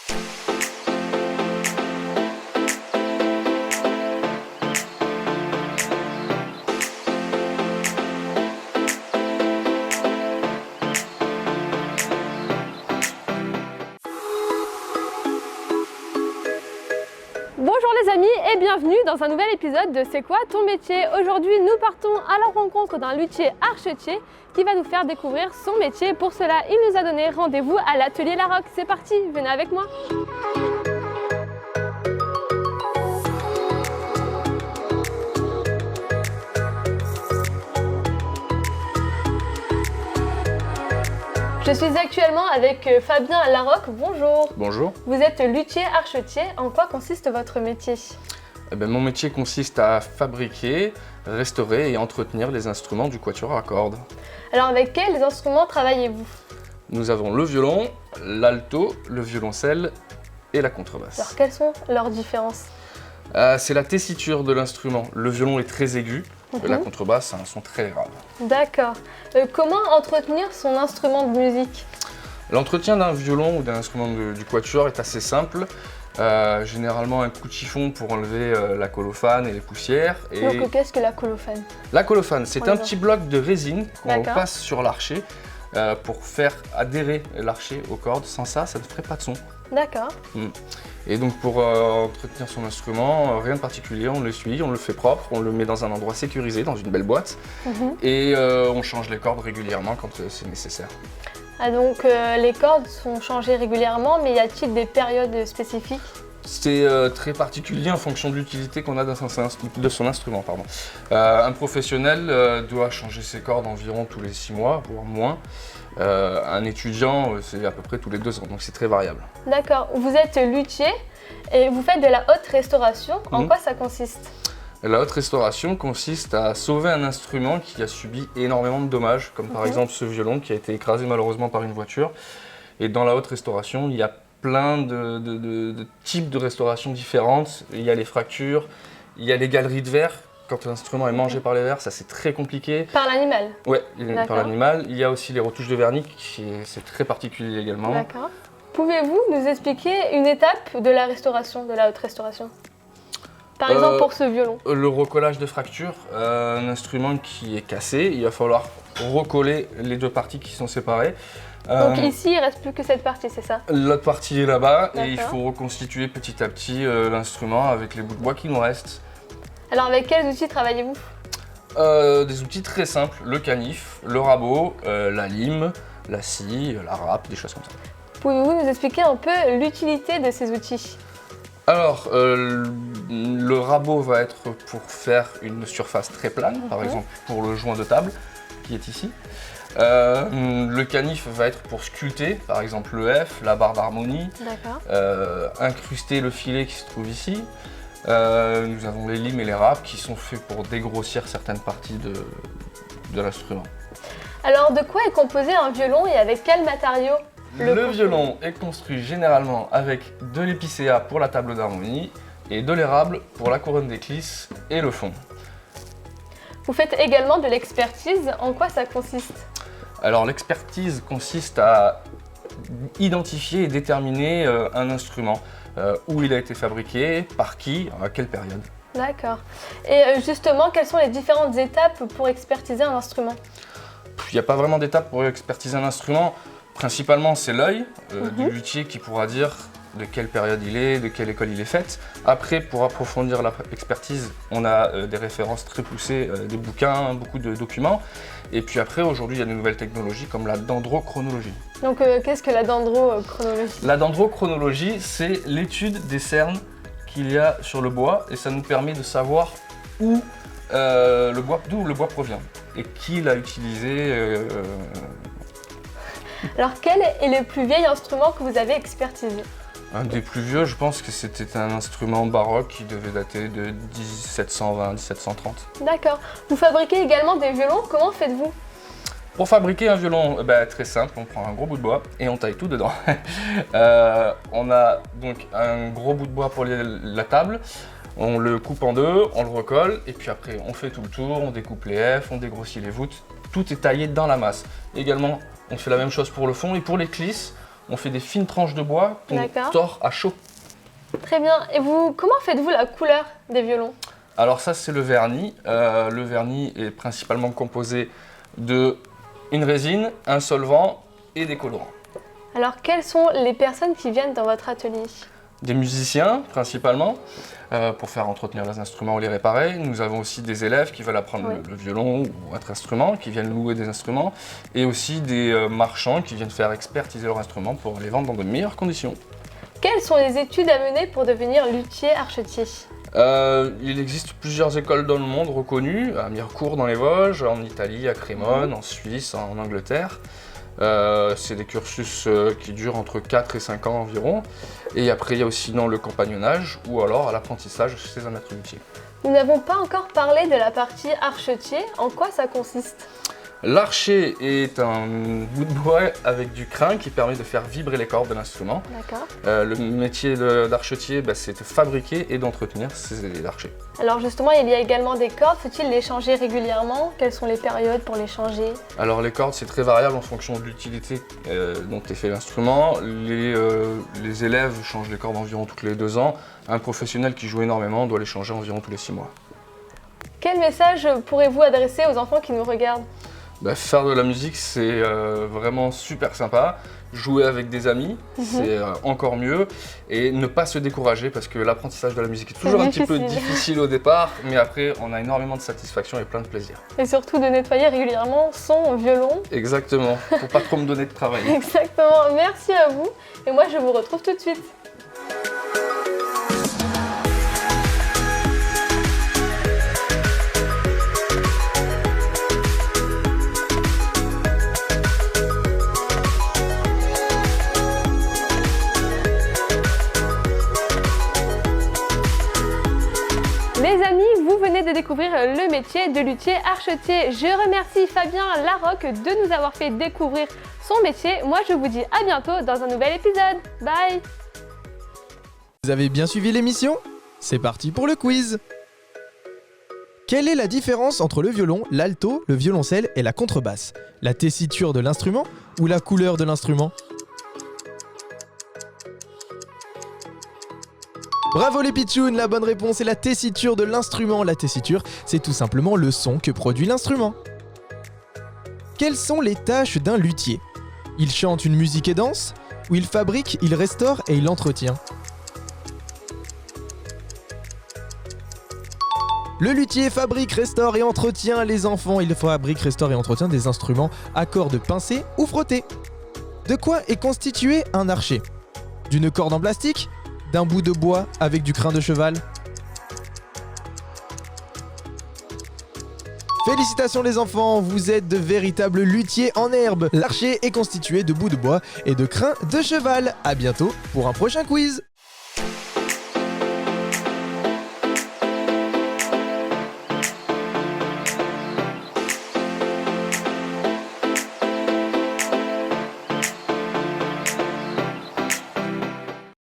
Bonjour les amis et bienvenue dans un nouvel épisode de C'est quoi ton métier? Aujourd'hui nous partons à la rencontre d'un luthier archetier qui va nous faire découvrir son métier. Pour cela il nous a donné rendez-vous à l'atelier Laroque. C'est parti, venez avec moi. Je suis actuellement avec Fabien Laroque. Bonjour. Bonjour. Vous êtes luthier archetier. En quoi consiste votre métier? Mon métier consiste à fabriquer, restaurer et entretenir les instruments du quatuor à cordes. Alors avec quels instruments travaillez-vous? Nous avons le violon, l'alto, le violoncelle et la contrebasse. Alors quelles sont leurs différences? C'est la tessiture de l'instrument. Le violon est très aigu, la contrebasse a un son très grave. D'accord. Comment entretenir son instrument de musique? L'entretien d'un violon ou d'un instrument du quatuor est assez simple. Généralement un coup de chiffon pour enlever la colophane et les poussières. Donc qu'est-ce que la colophane? La colophane, c'est un petit bloc de résine qu'on D'accord. passe sur l'archet pour faire adhérer l'archet aux cordes. Sans ça, ça ne ferait pas de son. D'accord. Et donc pour entretenir son instrument, rien de particulier, on l'essuie, on le fait propre, on le met dans un endroit sécurisé, dans une belle boîte, et on change les cordes régulièrement quand c'est nécessaire. Ah donc les cordes sont changées régulièrement, mais y a-t-il des périodes spécifiques? C'est très particulier en fonction de l'utilité qu'on a de son instrument. Un professionnel doit changer ses cordes environ tous les 6 mois, voire moins. Un étudiant, c'est à peu près tous les 2 ans, donc c'est très variable. D'accord. Vous êtes luthier et vous faites de la haute restauration. En quoi ça consiste? La haute restauration consiste à sauver un instrument qui a subi énormément de dommages, comme par exemple ce violon qui a été écrasé malheureusement par une voiture. Et dans la haute restauration, il y a plein de types de restauration différentes. Il y a les fractures, il y a les galeries de verre. Quand l'instrument est mangé par les vers, ça c'est très compliqué. Par l'animal? Oui, par l'animal. Il y a aussi les retouches de vernis, c'est très particulier également. D'accord. Pouvez-vous nous expliquer une étape de la restauration, de la haute restauration? Par exemple pour ce violon. Le recollage de fractures, un instrument qui est cassé, il va falloir recoller les 2 parties qui sont séparées. Donc ici, il ne reste plus que cette partie, c'est ça? L'autre partie est là-bas et il faut reconstituer petit à petit l'instrument avec les bouts de bois qui nous restent. Alors avec quels outils travaillez-vous? Des outils très simples, le canif, le rabot, la lime, la scie, la râpe, des choses comme ça. Pouvez-vous nous expliquer un peu l'utilité de ces outils? Alors, le rabot va être pour faire une surface très plane, par exemple pour le joint de table qui est ici. Le canif va être pour sculpter, par exemple le F, la barre d'harmonie, incruster le filet qui se trouve ici. Nous avons les limes et les râpes qui sont faits pour dégrossir certaines parties de l'instrument. Alors de quoi est composé un violon et avec quel matériau? Le violon est construit généralement avec de l'épicéa pour la table d'harmonie et de l'érable pour la couronne d'éclisse et le fond. Vous faites également de l'expertise. En quoi ça consiste? Alors l'expertise consiste à identifier et déterminer un instrument, où il a été fabriqué, par qui, à quelle période. D'accord. Et justement, quelles sont les différentes étapes pour expertiser un instrument? Il n'y a pas vraiment d'étape pour expertiser un instrument. Principalement, c'est l'œil du luthier qui pourra dire de quelle période il est, de quelle école il est fait. Après, pour approfondir l'expertise, on a des références très poussées, des bouquins, beaucoup de documents. Et puis après, aujourd'hui, il y a de nouvelles technologies comme la dendrochronologie. Donc, qu'est-ce que la dendrochronologie? La dendrochronologie, c'est l'étude des cernes qu'il y a sur le bois et ça nous permet de savoir d'où le bois provient et qui l'a utilisé. Alors, quel est le plus vieil instrument que vous avez expertisé? Un des plus vieux, je pense que c'était un instrument baroque qui devait dater de 1720-1730. D'accord. Vous fabriquez également des violons, comment faites-vous? Pour fabriquer un violon, très simple, on prend un gros bout de bois et on taille tout dedans. On a donc un gros bout de bois pour la table, on le coupe en 2, on le recolle et puis après on fait tout le tour, on découpe les F, on dégrossit les voûtes, tout est taillé dans la masse. Également, on fait la même chose pour le fond et pour les clisses, on fait des fines tranches de bois qu'on D'accord. tord à chaud. Très bien. Et vous, comment faites-vous la couleur des violons? Alors ça, c'est le vernis. Le vernis est principalement composé de une résine, un solvant et des colorants. Alors, quelles sont les personnes qui viennent dans votre atelier? Des musiciens principalement, pour faire entretenir les instruments ou les réparer. Nous avons aussi des élèves qui veulent apprendre Oui. le violon ou autre instrument, qui viennent louer des instruments, et aussi des marchands qui viennent faire expertiser leurs instruments pour les vendre dans de meilleures conditions. Quelles sont les études à mener pour devenir luthier archetier? Il existe plusieurs écoles dans le monde reconnues, à Mirecourt dans les Vosges, en Italie, à Crémone, en Suisse, en Angleterre. C'est des cursus qui durent entre 4 et 5 ans environ. Et après, il y a aussi le compagnonnage ou alors à l'apprentissage chez un maître luthier. Nous n'avons pas encore parlé de la partie archetier. En quoi ça consiste? L'archet est un bout de bois avec du crin qui permet de faire vibrer les cordes de l'instrument. D'accord. Le métier d'archetier, c'est de fabriquer et d'entretenir ces archets. Alors justement, il y a également des cordes. Faut-il les changer régulièrement? Quelles sont les périodes pour les changer? Alors les cordes, c'est très variable en fonction de l'utilité dont est fait l'instrument. Les élèves changent les cordes environ tous les 2 ans. Un professionnel qui joue énormément doit les changer environ tous les 6 mois. Quel message pourrez-vous adresser aux enfants qui nous regardent? Faire de la musique, c'est vraiment super sympa. Jouer avec des amis, c'est encore mieux. Et ne pas se décourager parce que l'apprentissage de la musique est toujours un petit peu difficile au départ, mais après, on a énormément de satisfaction et plein de plaisir. Et surtout de nettoyer régulièrement son violon. Exactement, pour pas trop me donner de travail. Exactement, merci à vous. Et moi, je vous retrouve tout de suite. Les amis, vous venez de découvrir le métier de luthier archetier. Je remercie Fabien Larocque de nous avoir fait découvrir son métier. Moi, je vous dis à bientôt dans un nouvel épisode. Bye! Vous avez bien suivi l'émission? C'est parti pour le quiz! Quelle est la différence entre le violon, l'alto, le violoncelle et la contrebasse? La tessiture de l'instrument ou la couleur de l'instrument? Bravo les pitchouns, la bonne réponse est la tessiture de l'instrument. La tessiture, c'est tout simplement le son que produit l'instrument. Quelles sont les tâches d'un luthier? Il chante une musique et danse? Ou il fabrique, il restaure et il entretient? Le luthier fabrique, restaure et entretient les enfants. Il fabrique, restaure et entretient des instruments à cordes pincées ou frottées. De quoi est constitué un archet? D'une corde en plastique? D'un bout de bois avec du crin de cheval? Félicitations les enfants, vous êtes de véritables luthiers en herbe. L'archet est constitué de bouts de bois et de crin de cheval. À bientôt pour un prochain quiz.